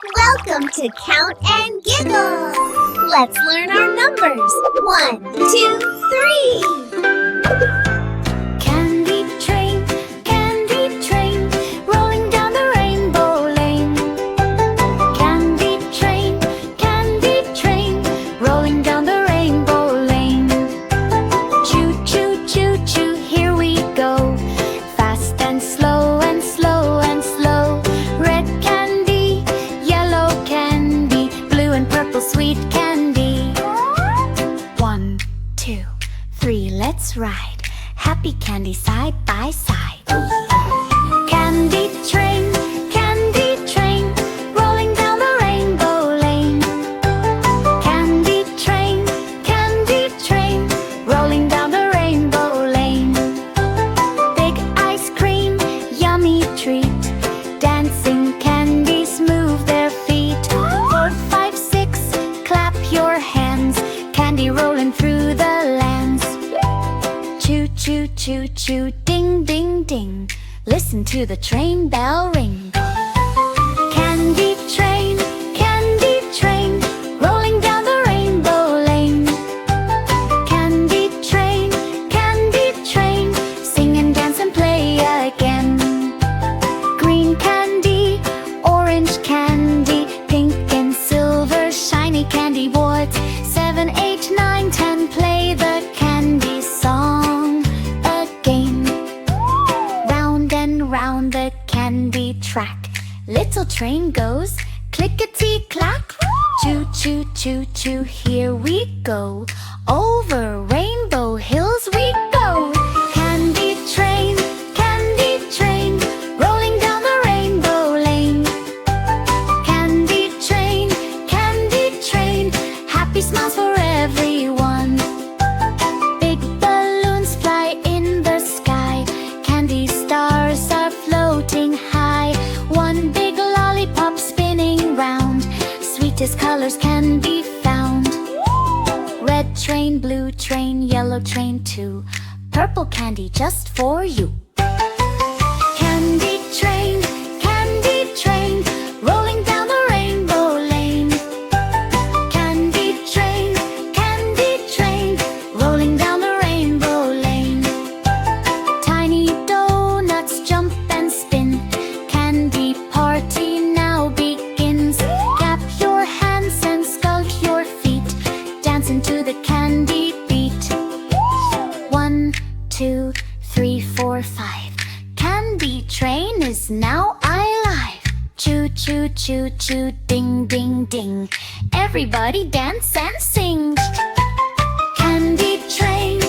Welcome to Count and Giggle! Let's learn our numbers. 1, 2, 3. Candy train, rolling down the rainbow lane. Candy train, rolling down the rainbow lane. Choo choo choo choo, here we go. Fast and slow and slow and slow. Red candy, yellow candy, blue and purple sweet candy. 1, 2, 3, let's ride. Happy candy side by side. Candy train, rolling down the rainbow lane. Candy train, rolling down the rainbow lane. Big ice cream, yummy treat. Dancing candies move their feet. 4, 5, 6, clap your hands. Candy rolling through the lands. Choo choo choo choo, ding ding ding. Listen to the train bell ring. Candy train, rolling down the rainbow lane. Candy train, sing and dance and play again. Green candy, orange candy, pink and silver, shiny candy. What? 7, 8, 9, 10, play the candy song again. Round and round the candy track, little train goes clickety-clack. Choo choo choo choo, here we go. Over rainbow hills we go. Candy train, rolling down the rainbow lane. Candy train, happy smiles for everyone. Big balloons fly in the sky. Candy stars are floating high. One big lollipop spinning round. Sweetest colors can be found. Red train, blue train, yellow train too. Purple candy just for you. Candy train, rolling down the rainbow lane. Candy train, rolling down the rainbow lane. Tiny donuts jump and spin. Candy party now begins. Clap your hands and sculpt your feet. Dance into the candy beat. 1, 2, 3, 4, 5. Candy train is now alive. Choo choo choo choo, ding ding ding. Everybody dance and sing.